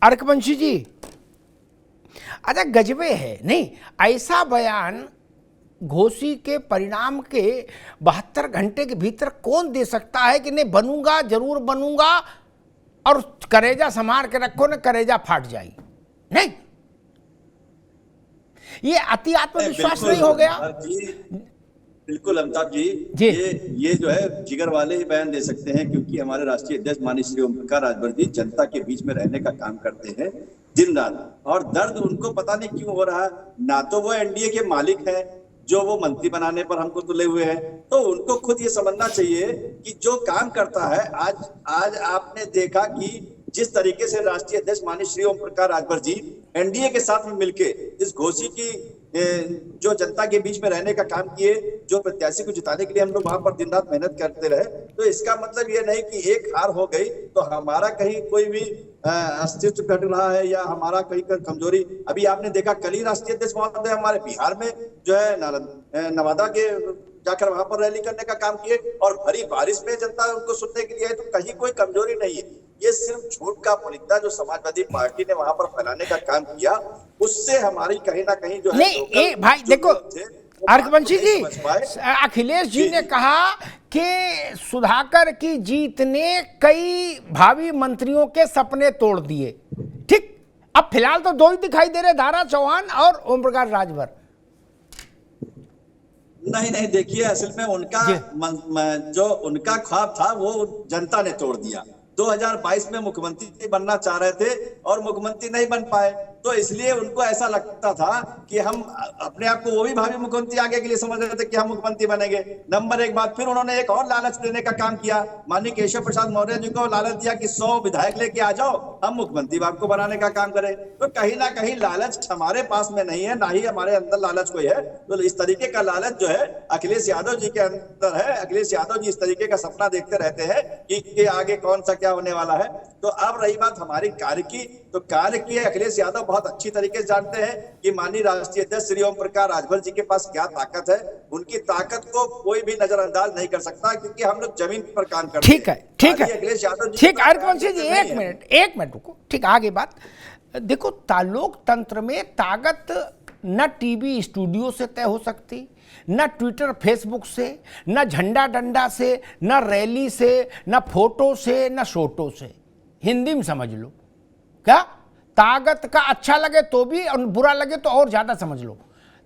अर्कवंशी जी, अच्छा गजबे है नहीं, ऐसा बयान घोसी के परिणाम के 72 घंटे के भीतर कौन दे सकता है कि नहीं बनूंगा, जरूर बनूंगा, और करेजा संभाल के रखो ना, करेजा फाट जाए। नहीं, ये अति आत्मविश्वास नहीं हो गया? बिल्कुल अमिताभ जी, ये जो है जिगर वाले ही बयान दे सकते हैं, क्योंकि हमारे राष्ट्रीय अध्यक्ष माननीय श्री ओम प्रकाश राजभर जी जनता के बीच में रहने का काम करते हैं दिन रात, और दर्द उनको पता नहीं क्यों हो रहा है। ना तो वो एनडीए के मालिक हैं जो वो मंत्री बनाने पर हमको तुले हुए हैं, तो उनको खुद ये समझना चाहिए कि जो काम करता है। आज आपने देखा कि जिस तरीके से राष्ट्रीय अध्यक्ष माननीय श्री ओम प्रकाश राजभर जी एनडीए के साथ में मिलके इस घोसी की जो जनता के बीच में रहने का काम किए, जो प्रत्याशी को जिताने के लिए हम लोग वहां पर दिन रात मेहनत करते रहे, तो इसका मतलब ये नहीं कि एक हार हो गई तो हमारा कहीं कोई भी अस्तित्व घट रहा है या हमारा कहीं का कमजोरी। अभी आपने देखा कल ही राष्ट्रीय अध्यक्ष महोदय हमारे बिहार में जो है नवादा के जाकर वहां पर रैली करने का काम किए, और भरी बारिश में जनता उनको सुनने के लिए है, तो कहीं कोई कमजोरी नहीं है। ये सिर्फ झूठ का पुलिंदा जो समाजवादी पार्टी ने वहां पर फैलाने का काम किया, उससे हमारी कहीं ना कहीं जो नहीं भाई देखो अर्कवंशी जी, अखिलेश जी ने कहा कि सुधाकर की जीत ने कई भावी मंत्रियों के सपने तोड़ दिए। ठीक, अब फिलहाल तो दो ही दिखाई दे रहे, दारा चौहान और ओम प्रकाश राजभर। नहीं, देखिए असल में उनका जो उनका ख्वाब था वो जनता ने तोड़ दिया। 2022 में मुख्यमंत्री बनना चाह रहे थे और मुख्यमंत्री नहीं बन पाए, तो इसलिए उनको ऐसा लगता था कि हम अपने आप को वो भी भावी मुख्यमंत्री आगे के लिए समझ रहे थे कि हम मुख्यमंत्री बनेंगे। नंबर एक बात, फिर उन्होंने एक और लालच देने का काम किया, माननीय केशव प्रसाद मौर्य जी को लालच दिया कि 100 विधायक लेके आ जाओ, हम मुख्यमंत्री आपको बनाने का काम करें। तो कहीं ना कहीं लालच हमारे पास में नहीं है, ना ही हमारे अंदर लालच कोई है। तो इस तरीके का लालच जो है अखिलेश यादव जी के अंदर है। अखिलेश यादव जी इस तरीके का सपना देखते रहते हैं कि आगे कौन सा क्या होने वाला है। तो अब रही बात हमारी कार्य की, तो कार्य की अखिलेश यादव बहुत अच्छी तरीके से जानते हैं कि माननीय राष्ट्रीय अध्यक्ष श्री ओम प्रकाश राजभर जी के पास क्या ताकत है। उनकी ताकत को कोई भी नजरअंदाज नहीं कर सकता, क्योंकि हम लोग जमीन पर काम करते हैं। ठीक है अखिलेश यादव जी, ठीक, अर्कवंशी जी एक मिनट रुको। ठीक, आगे बात देखो, लोकतंत्र में ताकत न टीवी स्टूडियो से तय हो सकती, न ट्विटर फेसबुक से, न झंडा डंडा से, न रैली से, न फोटो से, न शोटो से। हिंदी में समझ लो, क्या ताकत का अच्छा लगे तो भी और बुरा लगे तो और ज्यादा समझ लो।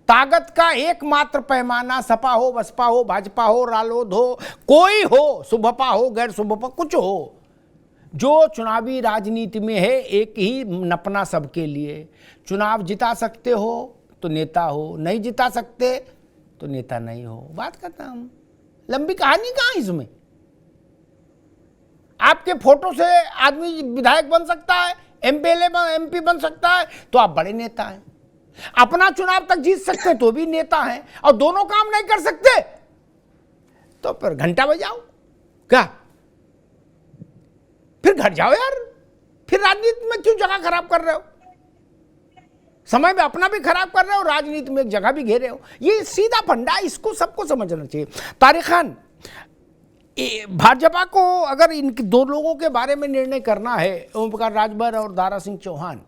ताकत का एकमात्र पैमाना सपा हो, बसपा हो, भाजपा हो, रालोद हो, कोई हो, सुभपा हो, गैर सुभपा, कुछ हो, जो चुनावी राजनीति में है एक ही नपना सबके लिए। चुनाव जिता सकते हो तो नेता हो, नहीं जिता सकते तो नेता नहीं हो, बात खत्म। लंबी कहानी कहाँ इसमें? आपके फोटो से आदमी विधायक बन सकता है, एमपी बन सकता है, तो आप बड़े नेता हैं। अपना चुनाव तक जीत सकते तो भी नेता हैं, और दोनों काम नहीं कर सकते तो फिर घंटा बजाओ, क्या फिर घर जाओ यार। फिर राजनीति में क्यों जगह खराब कर रहे हो? समय में अपना भी खराब कर रहे हो, राजनीति में एक जगह भी घेरे हो। ये सीधा फंडा, इसको सबको समझना चाहिए। तारिक खान, भाजपा को अगर इन दो लोगों के बारे में निर्णय करना है, ओम प्रकाश राजभर और दारा सिंह चौहान,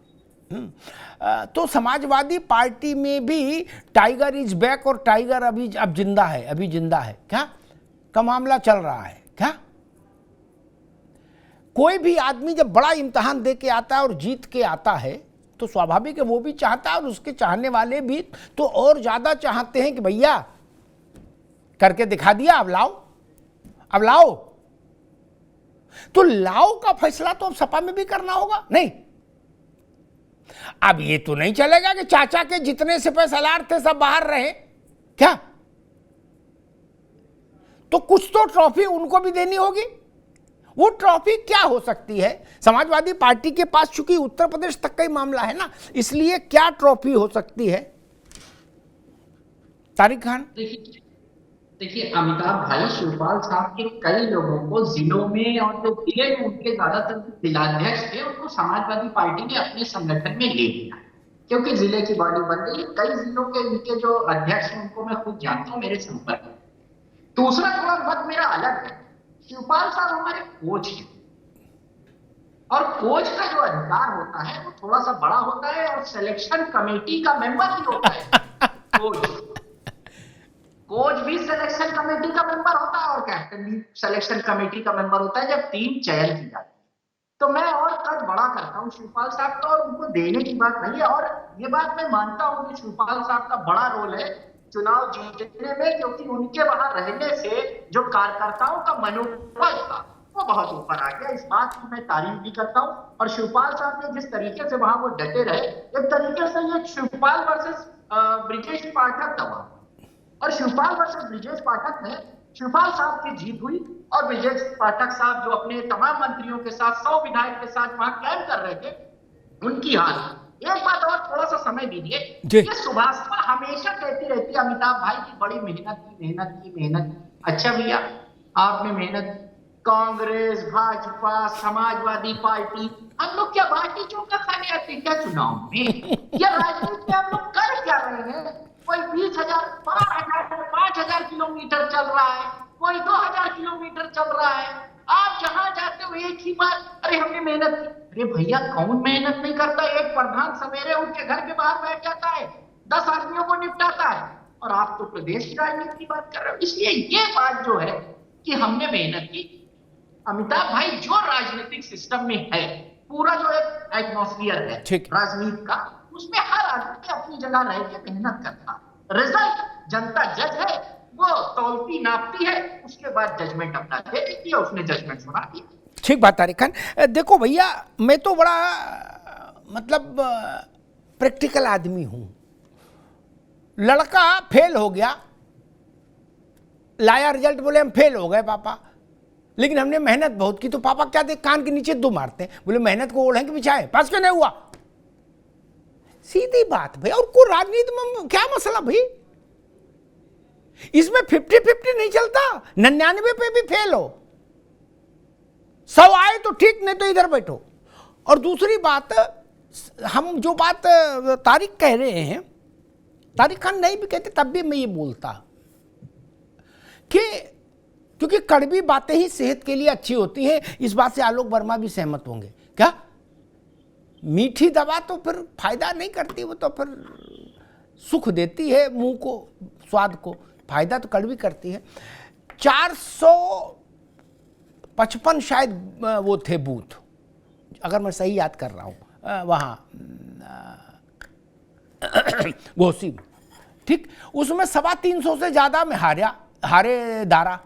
तो समाजवादी पार्टी में भी टाइगर इज बैक और टाइगर अब जिंदा है क्या का मामला चल रहा है क्या? कोई भी आदमी जब बड़ा इम्तिहान दे के आता है और जीत के आता है तो स्वाभाविक है वो भी चाहता है, और उसके चाहने वाले भी तो और ज्यादा चाहते हैं कि भैया करके दिखा दिया, अब लाओ। तो लाओ का फैसला तो अब सपा में भी करना होगा। नहीं, अब ये तो नहीं चलेगा कि चाचा के जितने सिपह सलार थे सब बाहर रहे क्या? तो कुछ तो ट्रॉफी उनको भी देनी होगी। वो ट्रॉफी क्या हो सकती है? समाजवादी पार्टी के पास चूंकि उत्तर प्रदेश तक का ही मामला है ना, इसलिए क्या ट्रॉफी हो सकती है? तारिक खान, देखिए अमिताभ भाई, शिवपाल साहब के कई लोगों को जिलों में और जो जिले में उनके ज्यादातर जिलाध्यक्ष थे उनको समाजवादी पार्टी ने अपने संगठन में ले लिया, क्योंकि जिले की बॉडी बन गई। कई जिलों के उनके जो अध्यक्ष हैं उनको मैं खुद जानता हूँ, मेरे संपर्क में। दूसरा थोड़ा मत मेरा अलग है, शिवपाल साहब हमारे कोच हैं और कोच का जो अधिकार होता है वो थोड़ा सा बड़ा होता है, और सिलेक्शन कमेटी का मेंबर भी होता है कोच भी सिलेक्शन कमेटी का मेंबर होता है, और कैप्टन भी सिलेक्शन कमेटी का मेंबर होता है जब टीम चयन की जाती है। तो मैं और कद बड़ा करता हूँ शिवपाल साहब का, और उनको देने की बात नहीं है। और ये बात मैं मानता हूँ कि शिवपाल साहब का बड़ा रोल है चुनाव जीतने में, क्योंकि उनके वहां रहने से जो कार्यकर्ताओं का मनोबल था वो बहुत ऊपर आ गया। इस बात की मैं तारीफ भी करता हूँ। और शिवपाल साहब ने जिस तरीके से वहां वो डटे रहे, एक तरीके से ये शिवपाल वर्सेस ब्रिजेश पाठक दवा, और शिवपाल वर्सेस ब्रिजेश पाठक में शिवपाल साहब की जीत हुई, और ब्रिजेश पाठक साहब जो अपने तमाम मंत्रियों के साथ 100 विधायक के साथ वहां क्लाइम कर रहे थे, उनकी हार। एक बात और, थोड़ा सा समय दीजिए। ये सुभाषपा हमेशा कहती रहती है अमिताभ भाई की बड़ी मेहनत। अच्छा भैया, आपने मेहनत, कांग्रेस, भाजपा, समाजवादी पार्टी, हम लोग क्या बाटी चोखा खाने आते हैं क्या चुनाव में? या राजनीति में हम लोग कर क्या रहे हैं? कोई 20,000, 12,000, 5,000 किलोमीटर चल रहा है, कोई 2,000 किलोमीटर चल रहा है। आप जहां जाते हो एक ही बात, अरे हमने मेहनत की। अरे भैया, कौन मेहनत नहीं करता? एक प्रधान सवेरे उठ के घर के बाहर बैठ जाता है, 10 आदमियों को निपटाता है, और आप तो प्रदेश की राजनीति की बात कर रहे हो। इसलिए ये बात जो है कि हमने मेहनत की, अमिताभ भाई जो राजनीतिक सिस्टम में है, पूरा जो एक एटमॉस्फियर है राजनीति का, उसमें हर आदमी अपनी जगह रह के मेहनत करता। रिजल्ट जनता जज है, वो तौलती नापती है, उसके बाद जजमेंट अपना दे देती है। उसने जजमेंट सुना दिया। ठीक बात तारिक खान। देखो भैया, मैं तो बड़ा मतलब प्रैक्टिकल आदमी हूं। लड़का फेल हो गया, लाया रिजल्ट, बोले हम फेल हो गए पापा, लेकिन हमने मेहनत बहुत की। तो पापा क्या देख कान के नीचे दो मारते हैं, बोले मेहनत को ओढ़े कि बिछाए, पास क्यों नहीं हुआ? सीधी बात भाई। और कोई राजनीति में क्या मसला भाई? इसमें 50-50 नहीं चलता। 99 पे भी फेल हो, 100 आए तो ठीक, नहीं तो इधर बैठो। और दूसरी बात, हम जो बात तारिक कह रहे हैं, तारिक खान नहीं भी कहते तब भी मैं ये बोलता कि क्योंकि कड़वी बातें ही सेहत के लिए अच्छी होती हैं। इस बात से आलोक वर्मा भी सहमत होंगे क्या? मीठी दवा तो फिर फायदा नहीं करती, वो तो फिर सुख देती है मुंह को, स्वाद को, फायदा तो कड़वी करती है। 455 शायद वो थे बूथ, अगर मैं सही याद कर रहा हूँ, वहाँ घोसी में, ठीक। उसमें 325 से ज़्यादा में हारे दारा।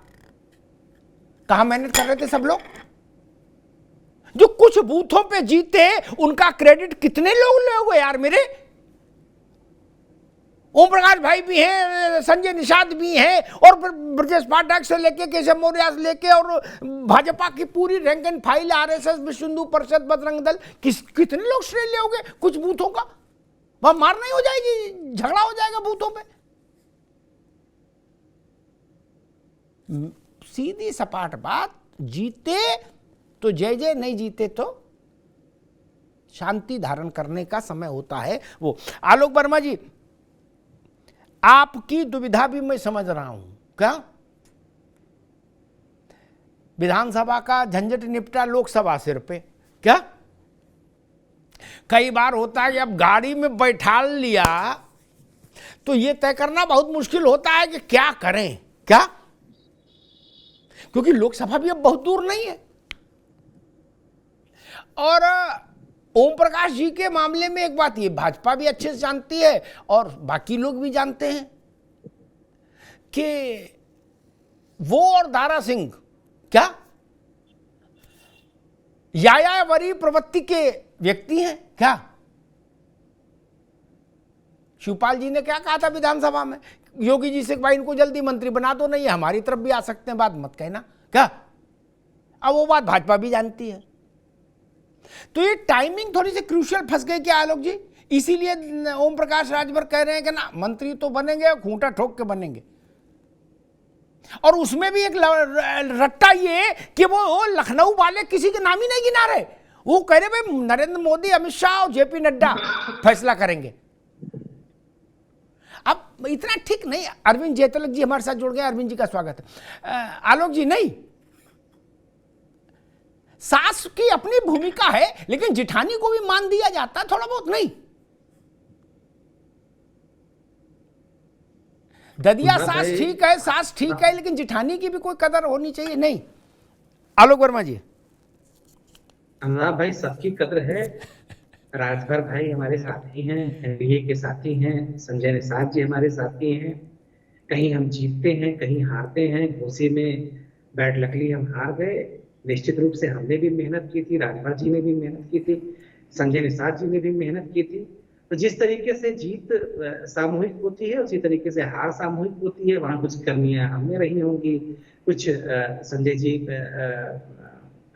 कहाँ मेहनत कर रहे थे सब लोग? जो कुछ बूथों पे जीते उनका क्रेडिट कितने लोग लोगे यार मेरे? ओम प्रकाश भाई भी हैं, संजय निषाद भी हैं, और ब्रजेश पाठक से लेके केशव मौर्य से लेके और भाजपा की पूरी रैंक एंड फाइल, आरएसएस, विश्व हिंदू परिषद, बजरंग दल, कितने लोग श्रेय लोगे कुछ बूथों का? वहां मार नहीं हो जाएगी, झगड़ा हो जाएगा बूथों पे। सीधी सपाट बात, जीते तो जय जय, नहीं जीते तो शांति धारण करने का समय होता है वो। आलोक वर्मा जी, आपकी दुविधा भी मैं समझ रहा हूं। क्या विधानसभा का झंझट निपटा, लोकसभा सिर पे? क्या कई बार होता है कि अब गाड़ी में बैठा लिया तो ये तय करना बहुत मुश्किल होता है कि क्या करें, क्या, क्योंकि लोकसभा भी अब बहुत दूर नहीं है। और ओम प्रकाश जी के मामले में एक बात ये भाजपा भी अच्छे से जानती है और बाकी लोग भी जानते हैं कि वो और दारा सिंह क्या यायावरी प्रवृत्ति के व्यक्ति हैं क्या? शिवपाल जी ने क्या कहा था विधानसभा में योगी जी से, भाई इनको जल्दी मंत्री बना दो, नहीं हमारी तरफ भी आ सकते हैं, बात मत कहना, क्या? अब वो बात भाजपा भी जानती है। तो ये टाइमिंग थोड़ी सी क्रूशियल फंस गई क्या आलोक जी? इसीलिए ओम प्रकाश राजभर कह रहे हैं कि ना मंत्री तो बनेंगे, खूंटा ठोक के बनेंगे। और उसमें भी एक रट्टा ये कि वो लखनऊ वाले किसी के नाम ही नहीं गिना रहे, वो कह रहे भाई नरेंद्र मोदी, अमित शाह और जेपी नड्डा फैसला करेंगे। अब इतना ठीक नहीं। अरविंद जैतलक जी हमारे साथ जुड़ गए, अरविंद जी का स्वागत है। आलोक जी, नहीं सास की अपनी भूमिका है, लेकिन जिठानी को भी मान दिया जाता है थोड़ा बहुत, नहीं? ददिया सास ठीक है, सास ठीक है, लेकिन जिठानी की भी कोई कदर होनी चाहिए, नहीं? आलोक वर्मा जी। हाँ भाई, सबकी कदर है। राजभर भाई हमारे साथी हैं, एनडीए के साथी हैं, संजय निषाद जी हमारे साथी हैं। कहीं हम जीतते हैं, कहीं हारते हैं। घोसी में बैड लकली हम हार गए। निश्चित रूप से हमने भी मेहनत की थी, राजभर जी ने भी मेहनत की थी, संजय निषाद जी ने भी मेहनत की थी। तो जिस तरीके से जीत सामूहिक होती है, उसी तरीके से हार सामूहिक होती है। वहां कुछ कमियां हमने रही होंगी, कुछ संजय जी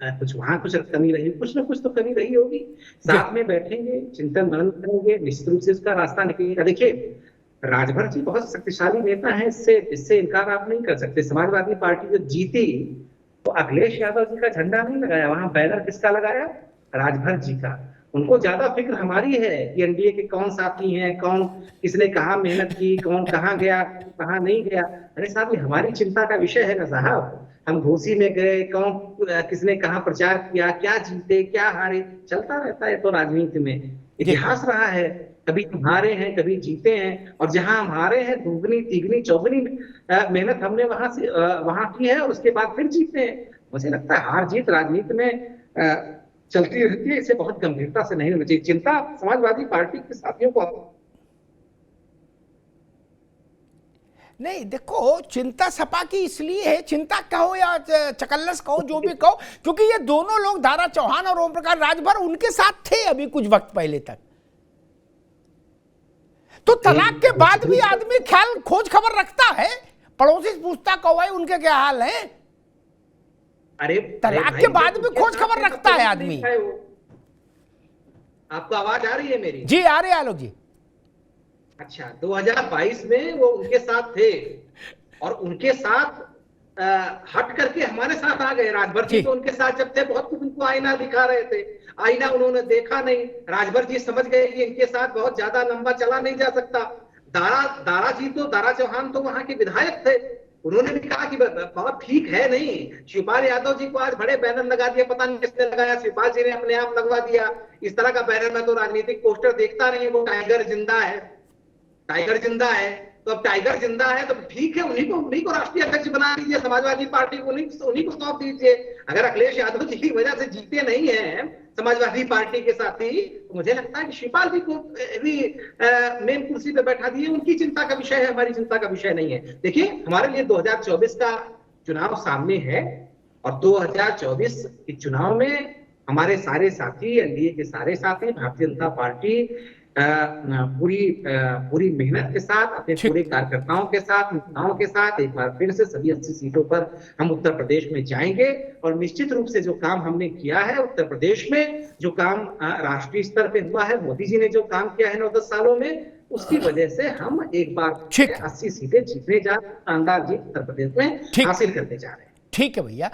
कुछ वहां कुछ कमी रही, कुछ ना कुछ तो कमी रही होगी। साथ में बैठेंगे, चिंतन मनन करेंगे, निश्चित रूप से इसका रास्ता निकलेगा। देखिए, राजभर जी बहुत शक्तिशाली नेता हैं, इससे इनकार आप नहीं कर सकते। समाजवादी पार्टी जब जीती तो अखिलेश यादव जी का झंडा नहीं लगाया, वहां बैनर किसका लगाया? राजभर जी का। उनको ज्यादा फिक्र हमारी है कि एनडीए के कौन साथी हैं, कौन किसने कहाँ मेहनत की, कौन कहाँ गया, कहाँ नहीं गया। अरे साहब, ये हमारी चिंता का विषय है ना साहब। हम घोसी में गए, कौन किसने कहाँ प्रचार किया, क्या जीते क्या हारे, चलता रहता है। तो राजनीति में इतिहास रहा है, कभी हम हारे हैं, कभी जीते हैं। और जहां हम हारे हैं, दुगनी तिगनी चौगुनी मेहनत हमने वहां की है, और उसके बाद फिर जीते हैं। मुझे लगता है हार जीत राजनीति में चलती रहती है, इसे बहुत गंभीरता से नहीं होनी चाहिए। चिंता समाजवादी पार्टी के साथियों को नहीं, देखो, चिंता सपा की इसलिए है, चिंता कहो या चकल्लस कहो, जो भी कहो, क्योंकि ये दोनों लोग, दारा चौहान और ओम प्रकाश राजभर, उनके साथ थे अभी कुछ वक्त पहले तक। तो तलाक के बाद भी आदमी ख्याल खोज खबर रखता है, पड़ोसी से पूछता कहो भाई उनके क्या हाल है। अरे तलाक के बाद भी खोज खबर रखता है आदमी। आपको आवाज आ रही है मेरी? जी आ रही है आलोक जी। अच्छा, 2022 में वो उनके साथ थे, और उनके साथ हट करके हमारे साथ आ गए। राजभर जी तो उनके साथ जब थे, बहुत कुछ उनको आईना दिखा रहे थे, आईना उन्होंने देखा नहीं। राजभर जी समझ गए कि इनके साथ बहुत ज्यादा लंबा चला नहीं जा सकता। दारा चौहान तो वहां के विधायक थे, उन्होंने भी कहा कि बहुत ठीक है नहीं। शिवपाल यादव जी को आज बड़े बैनर लगा दिया, पता नहीं किसने लगाया, शिवपाल जी ने अपने आप लगवा दिया। इस तरह का बैनर में तो राजनीतिक पोस्टर देखता नहीं। वो टाइगर जिंदा है, टाइगर जिंदा है, तो अब टाइगर जिंदा है तो ठीक है, उन्हीं को राष्ट्रीय अध्यक्ष बना दीजिए, समाजवादी पार्टी को उन्हीं को सौंप दीजिए। अगर अखिलेश यादव जी की वजह से जीते नहीं है समाजवादी पार्टी के साथी, तो मुझे लगता है कि शिवपाल जी को भी मेन कुर्सी पे बैठा दिए। उनकी चिंता का विषय है, हमारी चिंता का विषय नहीं है। देखिए, हमारे लिए 2024 का चुनाव सामने है, और 2024 के चुनाव में हमारे सारे साथी, एनडीए के सारे साथी, भारतीय जनता पार्टी पूरी मेहनत के साथ, अपने पूरे कार्यकर्ताओं के साथ, नेताओं के साथ एक बार फिर से सभी 80 सीटों पर हम उत्तर प्रदेश में जाएंगे। और निश्चित रूप से जो काम हमने किया है उत्तर प्रदेश में, जो काम राष्ट्रीय स्तर पे हुआ है, मोदी जी ने जो काम किया है 9-10 सालों में, उसकी वजह से हम एक बार 80 सीटें जीतने जा रहे हैं, शानदार जीत उत्तर प्रदेश में हासिल करने जा रहे हैं। ठीक है भैया।